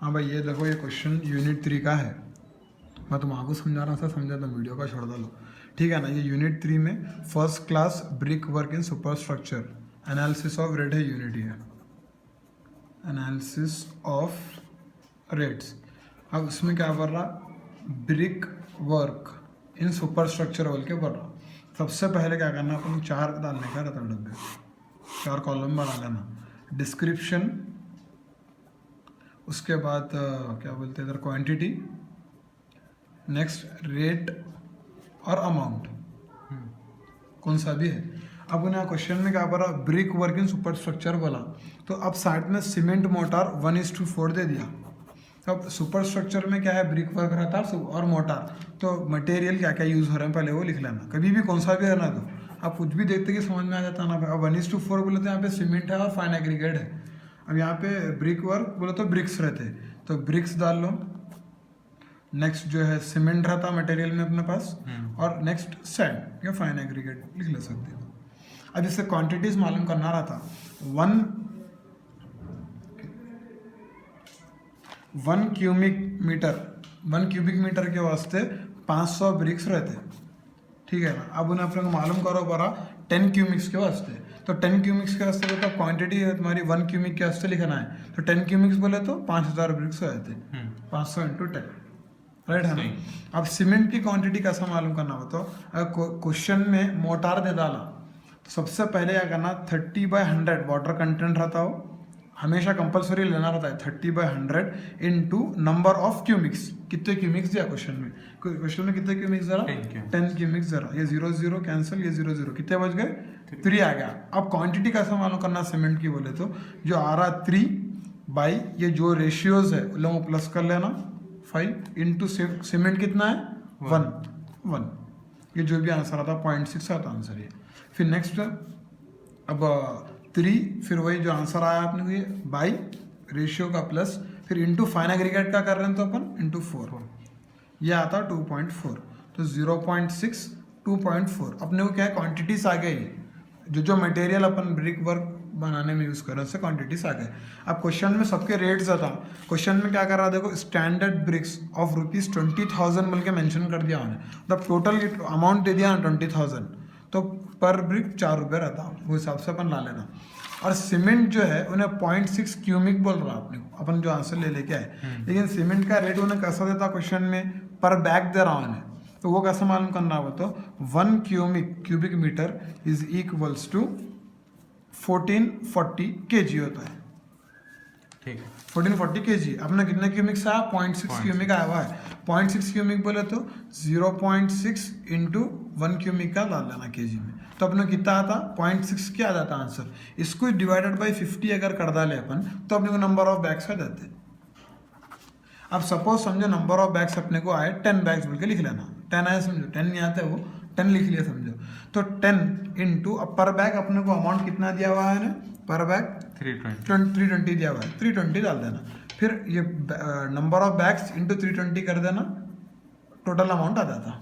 हाँ भाई ये देखो, ये क्वेश्चन यूनिट 3 का है। मैं तुम्हारा को समझा रहा था, समझा तो वीडियो का छोड़ दो, ठीक है ना। ये यूनिट 3 में first class brick work in super structure analysis of rate है, यूनिट है एनालिसिस ऑफ रेट्स। अब उसमें क्या पढ़ रहा, brick work in super structure बोल के पढ़ रहा। सबसे पहले क्या करना, अपन 4 डालने का रहता है डब्बे, 4 कॉलम बना लेना। डिस्क्रिप्शन, उसके बाद क्या बोलते हैं इधर क्वांटिटी, नेक्स्ट रेट और अमाउंट, कौन सा भी है। अब उन्हें क्वेश्चन में क्या पड़ा, brick work in super structure बोला, तो अब साइड में सीमेंट मोटार 1:4 दे दिया। अब सुपर स्ट्रक्चर में क्या है, ब्रिक वर्क रहता है और मोटार, तो मटेरियल क्या क्या यूज़ हो रहा है पहले वो लिख लेना, कभी भी कौन सा भी रहना दो, आप कुछ भी देखते कि समझ में आ जाता ना। अब 1:4 बोले तो यहाँ पे सीमेंट है और फाइन एग्रीगेट है। अब यहाँ पे ब्रिक वर्क बोले तो ब्रिक्स रहते, तो ब्रिक्स डाल लो। नेक्स्ट जो है सीमेंट रहता मटेरियल में अपने पास, और नेक्स्ट सैंड या फाइन एग्रीगेट लिख ले सकते हो। अब इससे क्वांटिटीज मालूम करना रहता, 1 क्यूबिक मीटर के वास्ते 500 ब्रिक्स रहते, ठीक है ना। अब उन्हें अपने को मालूम करो पड़ा 10 क्यूबिक्स के वास्ते, तो 10 क्यूबिक्स के वास्ते तो क्वांटिटी है तुम्हारी 1 क्यूबिक के वास्ते लिखना है, तो 10 क्यूबिक्स बोले तो 5000 ब्रिक्स हो जाते, 500 × 10, राइट है ना। अब सीमेंट की क्वांटिटी कैसा मालूम करना हो, तो अगर क्वेश्चन में मोटार दे डाला तो सबसे पहले क्या करना, 30/100 वाटर कंटेंट रहता हो, हमेशा कंपलसरी लेना रहता है। 30/100 इंटू नंबर ऑफ क्यूबिक्स, कितने क्यूबिक्स दिया क्वेश्चन में, कितने क्यूबिक्स जरा 10 क्यूबिक्स जरा, ये 0 0 कैंसिल, ये 0 0, कितने बच गए 3 आ गया। अब क्वांटिटी कैसा मालूम करना सीमेंट की बोले तो, जो आ रहा 3 बाई ये जो रेशियोज है लोग प्लस कर लेना 5 इंटू सीमेंट कितना है 1, ये जो भी आंसर आता 0.6 आता आंसर ये। फिर नेक्स्ट अब 3, फिर वही जो आंसर आया आपने को ये बाई रेशियो का प्लस, फिर इंटू फाइन एग्रीगेट का कर रहे हैं तो अपन इंटू 4, ये आता 2.4, तो 0.6 2.4 अपने को क्या है क्वांटिटीज आ गई, जो मटेरियल अपन ब्रिक वर्क बनाने में यूज कर रहे हैं उससे क्वांटिटीज आ गए। अब क्वेश्चन में सबके रेट्स आता, क्वेश्चन में क्या कर रहा है देखो, स्टैंडर्ड ब्रिक्स ऑफ ₹20,000 मिल के मैंशन कर दिया उन्होंने, मतलब टोटल अमाउंट दे दिया 20,000, तो पर ब्रिक 4 रुपये रहता, वो हिसाब से अपन ला लेना। और सीमेंट जो है उन्हें 0.6 क्यूबिक बोल रहा अपने को, अपन जो आंसर ले लेके आए, लेकिन सीमेंट का रेट उन्हें कैसा देता क्वेश्चन में, पर बैग दे रहा उन्हें, तो वो कैसे मालूम करना हो, तो 1 cubic metre is equals to 1440 kg होता है, ठीक है 1440 kg। अपना कितने क्यूबिक्स आया 0.6 क्यूबिक आया हुआ है, 0.6 क्यूबिक बोले तो 0.6 इंटू 1 क्यूबिक का डाल लेना केजी में, तो अपने कितना आता 0.6 क्या आ जाता आंसर। इसको डिवाइडेड बाई 50 अगर कर डाले अपन तो अपने को नंबर ऑफ बैग्स आ जाते। अब सपोज समझो नंबर ऑफ बैग्स अपने को आए 10 बैग्स बोल के लिख लेना, 10 आया समझो, 10 नहीं आता है वो 10 लिख लिया समझो, तो 10 इंटू अब पर बैग अपने को अमाउंट कितना दिया हुआ है ना, पर बैग 320 दिया हुआ है, 320 डाल देना, फिर ये नंबर ऑफ बैग्स इंटू 320 कर देना, टोटल अमाउंट आ जाता।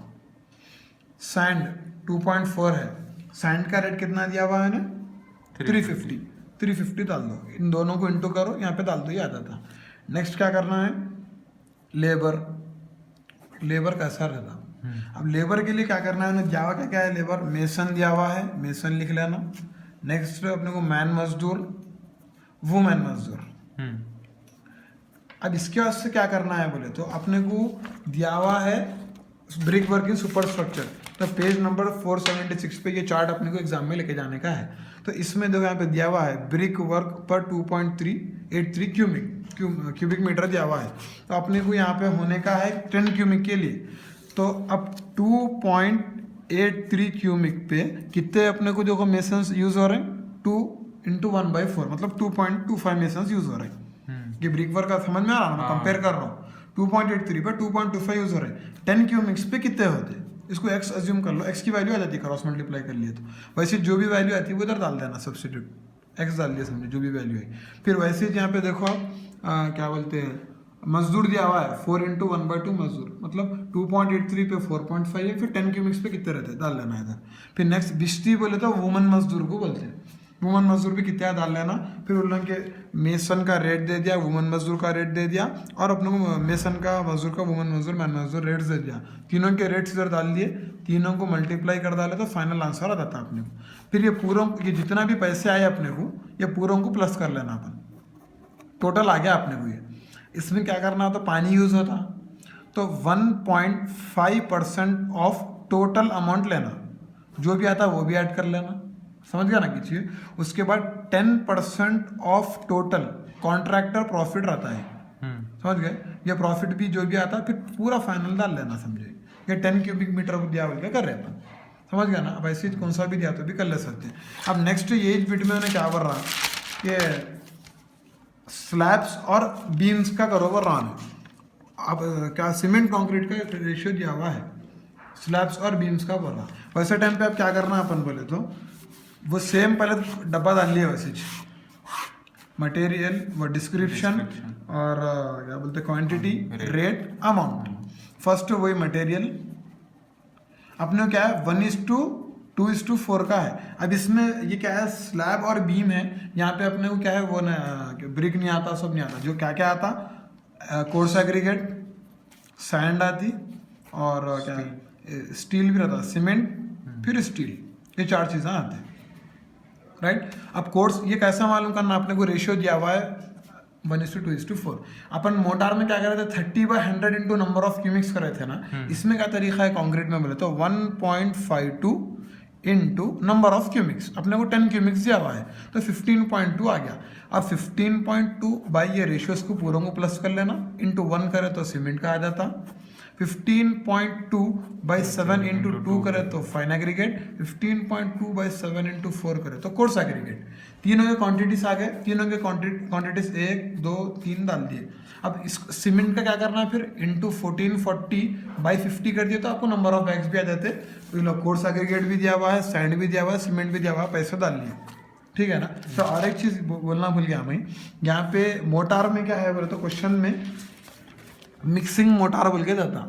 सैंड 2.4 है, सैंड का रेट कितना दिया हुआ है ना 350 डाल दो, इन दोनों को इंटू करो यहाँ पे डाल दो, ये आ जाता। नेक्स्ट क्या करना है, लेबर कैसा रहता, अब लेबर के लिए क्या करना है, दिया हुआ क्या है, लेबर मेसन दिया हुआ है, मेसन लिख लेना। नेक्स्ट अपने को मैन मजदूर, वुमेन मजदूर। अब इसके वास्ते क्या करना है बोले तो, अपने को दिया हुआ है brick work in super structure, तो पेज नंबर 476 पे ये चार्ट अपने को एग्जाम में लेके जाने का है। तो इसमें देखो यहाँ पे दिया हुआ है ब्रिक वर्क पर 2.383 क्यूबिक मीटर दिया हुआ है, तो अपने को यहाँ पे होने का है 10 क्यूबिक के लिए, तो अब 2.83 क्यूबिक पे कितने अपने को देखो मेसन्स यूज हो रहे हैं, 2 इंटू 1/4 मतलब 2.25 मेसन्स यूज हो रहे हैं। ये ब्रिक वर्क का समझ में आ रहा है, कंपेयर कर रहा हूँ, 2.83 पे 2.25 यूज हो रहे हैं, 10 क्यूबिक्स पे कितने होते, इसको x अज्यूम कर लो, x की वैल्यू आ जाती है क्रॉस मल्टीप्लाई कर लिए तो, वैसे जो भी वैल्यू आती है वो इधर डाल देना, सब्स्टिट्यूट x डाल दिया समझो जो भी वैल्यू है। फिर वैसे यहाँ पे देखो क्या बोलते हैं, मजदूर दिया हुआ है 4 इंटू 1/2 मजदूर, मतलब 2.83 पे 4.5 है, फिर 10 क्यूबिक्स पे कितने रहते हैं डाल लेना इधर। फिर नेक्स्ट बिस्ती बोले तो वुमन मजदूर को बोलते हैं, वुमन मजदूर भी कितना डाल लेना, फिर उन लोगों के मेसन का रेट दे दिया, वुमन मजदूर का रेट दे दिया, और अपने को मेसन का मजदूर का वुमन मजदूर मैन मजदूर रेट्स दे दिया। तीनों के रेट्स इधर डाल दिए, तीनों को मल्टीप्लाई कर डाले तो फाइनल आंसर आ जाता अपने को। फिर ये पूरों ये जितना भी पैसे आए अपने को, ये पूरों को प्लस कर लेना अपन, टोटल आ गया अपने को ये। इसमें क्या करना होता, पानी यूज होता, तो 1.5% ऑफ टोटल अमाउंट लेना, जो भी आता वो भी ऐड कर लेना, समझ गया ना कीजिए। उसके बाद 10% ऑफ टोटल कॉन्ट्रैक्टर प्रॉफिट रहता है, समझ गए, ये प्रॉफिट भी जो भी आता है फिर पूरा फाइनल डाल लेना, समझे। ये 10 क्यूबिक मीटर दिया बोल के कर रहे अपन, समझ गया ना। अब ऐसे कौन सा भी दिया तो भी कर ले सकते हैं। अब नेक्स्ट ये बिट में क्या कर रहा, ये स्लैब्स और बीम्स का बरोबर रहा है। अब क्या सीमेंट कंक्रीट का रेशियो दिया हुआ है, स्लैब्स और बीम्स का बोल रहा। वैसे टाइम पे अब क्या करना है अपन बोले तो, वो सेम पहले डब्बा डाल लिया वैसे मटेरियल, वो डिस्क्रिप्शन और क्या बोलते क्वांटिटी, रेट, अमाउंट। फर्स्ट वही मटेरियल अपने क्या है 1:2:4 का है। अब इसमें ये क्या है, स्लैब और बीम है, यहाँ पे अपने को क्या है वो ना ब्रिक नहीं आता, सब नहीं आता, जो क्या क्या आता, कोर्स एग्रीगेट, सैंड आती, और क्या स्टील भी रहता, सीमेंट फिर स्टील, ये 4 चीज़ें आती हैं, राइट। अब कोर्स ये कैसा मालूम करना, अपने को रेशियो दिया हुआ है 1:2:4। अपन मोटार में क्या कर रहे थे 30/100 इंटू नंबर ऑफ क्यूबिक्स कर रहे थे ना। इसमें क्या तरीका है कंक्रीट में बोले तो 1.52 इंटू नंबर ऑफ क्यूबिक्स, अपने को 10 क्यूबिक्स दिया हुआ है तो 15.2 आ गया। अब 15.2 बाई ये रेशियोज को पूरों को प्लस कर लेना, इंटू 1 करे तो सीमेंट का आ जाता। 15.2/7 इंटू 2 करे तो फाइन एग्रीगेट, 15.2/7 इंटू 4 करे तो कोर्स एग्रीगेट। तीनों के क्वांटिटीज आ गए, तीनों के क्वांटिटीज 1 2 3 डाल दिए। अब इस सीमेंट का क्या करना है फिर, इंटू 1440/50 कर दिए तो आपको नंबर ऑफ बैग्स भी आ जाते। तो कोर्स एग्रीगेट भी दिया हुआ है, सैंड भी दिया हुआ है, सीमेंट भी दिया हुआ है, पैसे डाल लिए, ठीक है ना। तो और एक चीज़ बोलना भूल गया मैं, यहाँ पे मोटार में क्या है बोले तो क्वेश्चन में मिक्सिंग मोटार बोल के जाता,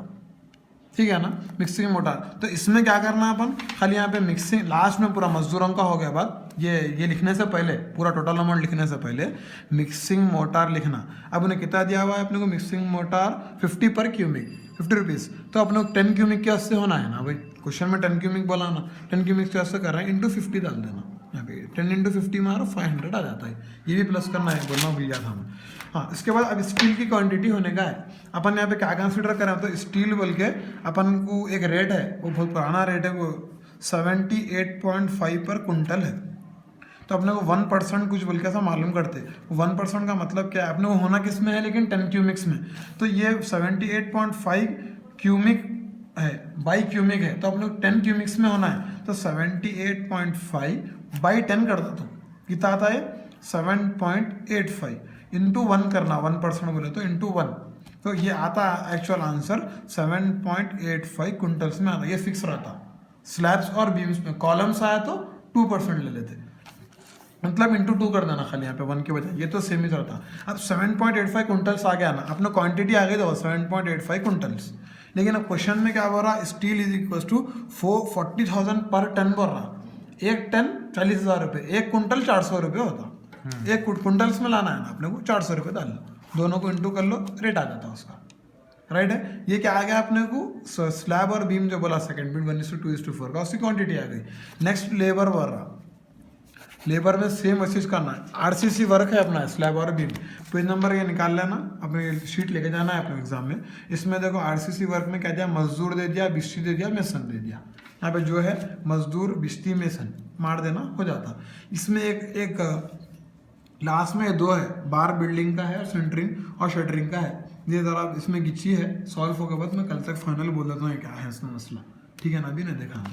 ठीक है ना, मिक्सिंग मोटार। तो इसमें क्या करना है अपन, खाली यहाँ पे मिक्सिंग लास्ट में पूरा मजदूरों का हो गया बाद, ये लिखने से पहले पूरा टोटल अमाउंट लिखने से पहले मिक्सिंग मोटार लिखना। अब उन्हें कितना दिया हुआ है अपने को, मिक्सिंग मोटार 50 पर क्यूबिक, 50 रुपीज़। तो अपने को 10 क्यूबिक के वास्ते होना है ना भाई, क्वेश्चन में 10 क्यूबिक बोला ना, 10 क्यूबिक के वास्ते कर रहे हैं, इंटू 50 डाल देना यहाँ पे, 10 इंटू 50 मारो 500 आ जाता है। ये भी प्लस करना है, बोलना भूल गया था मैं। हाँ, इसके बाद अब स्टील की क्वांटिटी होने का है, अपन यहाँ पे क्या कंसिडर करें तो स्टील बोल के अपन को एक रेट है, वो बहुत पुराना रेट है, वो 78.5 पर कुंटल है। तो अपने को 1% कुछ बोल के ऐसा मालूम करते, 1% का मतलब क्या है, अपने को होना किस में है लेकिन 10 क्यूबिक्स में। तो ये 78.5 क्यूबिक है बाई क्यूबिक है, तो अपने को 10 क्यूबिक्स में होना है, तो 78.5/10 कर दो, तो कितना आता है 7.85 इंटू 1 करना, 1% बोले तो इंटू 1, तो ये आता है एक्चुअल आंसर 7.85 क्विंटल्स में आता, ये फिक्स रहता। स्लैब्स और बीम्स में कॉलम्स आया तो 2% ले लेते, मतलब इंटू 2 कर देना खाली यहाँ पे 1 के बजाय, ये तो सेम ही रहता। अब 7.85 क्विंटल्स आ गया ना, अपना क्वांटिटी आ गई तो 7.85 क्विंटल्स। लेकिन अब क्वेश्चन में क्या बोल रहा, स्टील इज इक्वल टू 40,000 पर टन बोल रहा, एक टन 40,000 रुपये, एक कुंटल 400 रुपये होता। एक कुंटल्स में लाना है ना अपने को, 400 रुपये डाल लो, दोनों को इंटू कर लो, रेट आ जाता उसका, राइट है। ये क्या आ गया अपने को, स्लैब और बीम जो बोला सेकंड बिट 1:2:4 का, उसकी क्वांटिटी आ गई। नेक्स्ट लेबर बोल रहा, लेबर में सेम चीज करना है, आरसीसी वर्क है अपना स्लैब और बीम, पेज नंबर ये निकाल लेना, अपने शीट लेके जाना है अपने एग्जाम में। इसमें देखो आरसीसी वर्क में क्या दिया, मजदूर दे दिया, बिस्ती दे दिया, मेसन दे दिया। यहाँ पे जो है मजदूर बिस्ती मेसन मार देना हो जाता। इसमें एक लास्ट में 2 है, बार बिल्डिंग का है और सेंटरिंग और शटरिंग का है। ये ज़रा इसमें गिची है, सॉल्व होने के बाद मैं कल तक फाइनल बोल देता हूँ क्या है इसमें मसला, ठीक है ना, अभी नहीं देखा।